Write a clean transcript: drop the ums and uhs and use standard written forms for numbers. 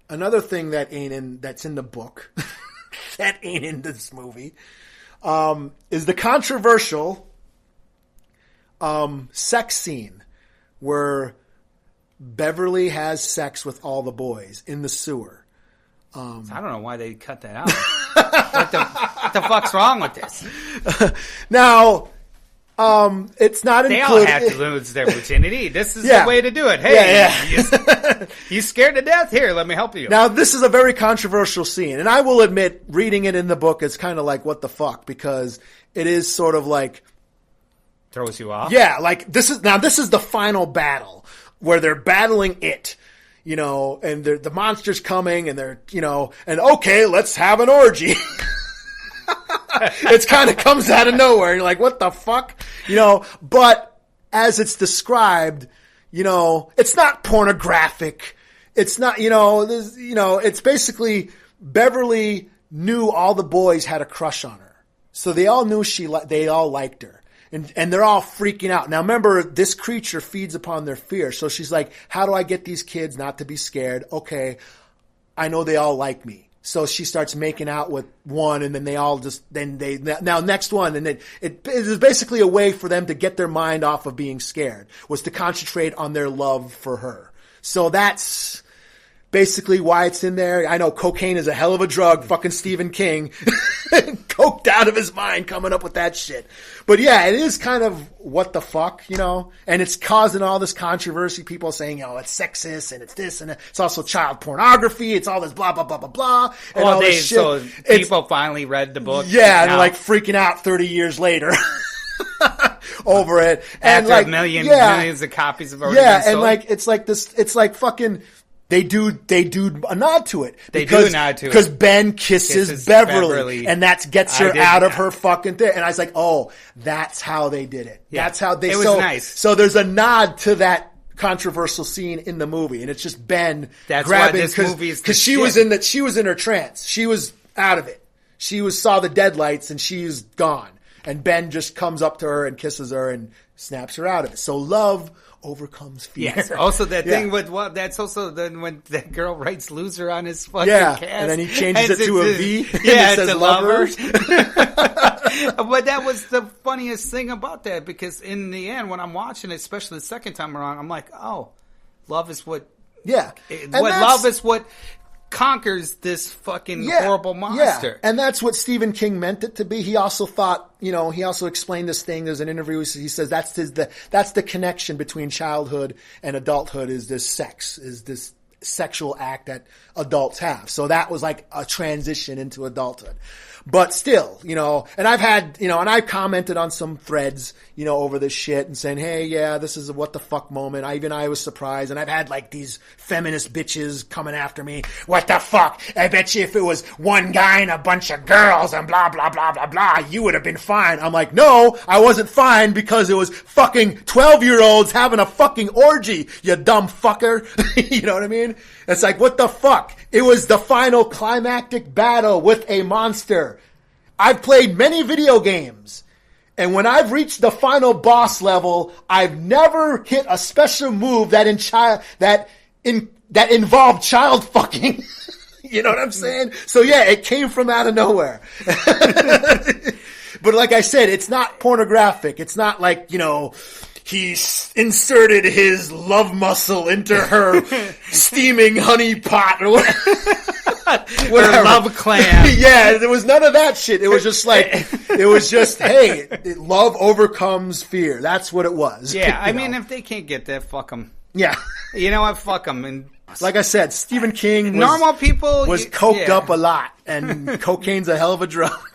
another thing that's in the book that ain't in this movie is the controversial sex scene where Beverly has sex with all the boys in the sewer. I don't know why they cut that out. what the fuck's wrong with this? Now, it's not included. They all have to lose their virginity. This is the way to do it. Hey, you scared to death? Here, let me help you. Now, this is a very controversial scene, and I will admit, reading it in the book is kind of like, what the fuck? Because it is sort of like... Throws you off? Yeah, like, this is the final battle, where they're battling it. You know, and the monster's coming, and they're, you know, and okay, let's have an orgy. It kind of comes out of nowhere. You're like, what the fuck? You know, but as it's described, you know, it's not pornographic. It's not, it's basically Beverly knew all the boys had a crush on her. So they all knew they all liked her. And they're all freaking out. Now remember, this creature feeds upon their fear. So she's like, how do I get these kids not to be scared? Okay, I know they all like me. So she starts making out with one, and then they all now next one. And it is basically a way for them to get their mind off of being scared, was to concentrate on their love for her. So that's basically why it's in there. I know cocaine is a hell of a drug. Fucking Stephen King. Coked out of his mind coming up with that shit. But yeah, it is kind of what the fuck, you know? And it's causing all this controversy. People saying, oh, it's sexist and it's this and it's also child pornography. It's all this blah, blah, blah, blah, blah. And all this shit. So people finally read the book. Yeah, and they're like freaking out 30 years later. Over it. And after like, millions of copies have already been sold. And like, it's like this, it's like fucking... They do a nod to it. They do nod to it. Because Ben kisses Beverly, and that gets her out of her fucking thing. And I was like, oh, that's how they did it. Yeah. That's how they... It was nice. So there's a nod to that controversial scene in the movie, and it's just Ben grabbing... Because she was in her trance. She was out of it. She saw the deadlights, and she's gone. And Ben just comes up to her and kisses her and snaps her out of it. So love overcomes fear. Yes. Also, that thing with that's also then when that girl writes "loser" on his fucking cast, and then he changes it to a V. Yeah, it's a lover. But that was the funniest thing about that, because in the end, when I'm watching it, especially the second time around, I'm like, oh, love is what. Yeah. Love is what conquers this fucking horrible monster. Yeah. And that's what Stephen King meant it to be. He also thought, he also explained this thing. There's an interview. He says that's the connection between childhood and adulthood is this sexual act that adults have. So that was like a transition into adulthood. But still, and I've had, and I've commented on some threads, over this shit and saying, hey, yeah, this is a what the fuck moment. I was surprised. And I've had like these feminist bitches coming after me. What the fuck? I bet you if it was one guy and a bunch of girls and blah, blah, blah, blah, blah, you would have been fine. I'm like, no, I wasn't fine because it was fucking 12-year-olds having a fucking orgy, you dumb fucker. You know what I mean? It's like, what the fuck? It was the final climactic battle with a monster. I've played many video games, and when I've reached the final boss level, I've never hit a special move that involved child fucking. You know what I'm saying? So yeah, it came from out of nowhere. But like I said, it's not pornographic. It's not like, he inserted his love muscle into her steaming honey pot or whatever. With a love clam. Yeah, there was none of that shit. It was just hey, love overcomes fear. That's what it was. Yeah, I mean, if they can't get that, fuck them. Yeah. You know what? Fuck them. And like I said, Stephen King normal people was coked up a lot, and cocaine's a hell of a drug.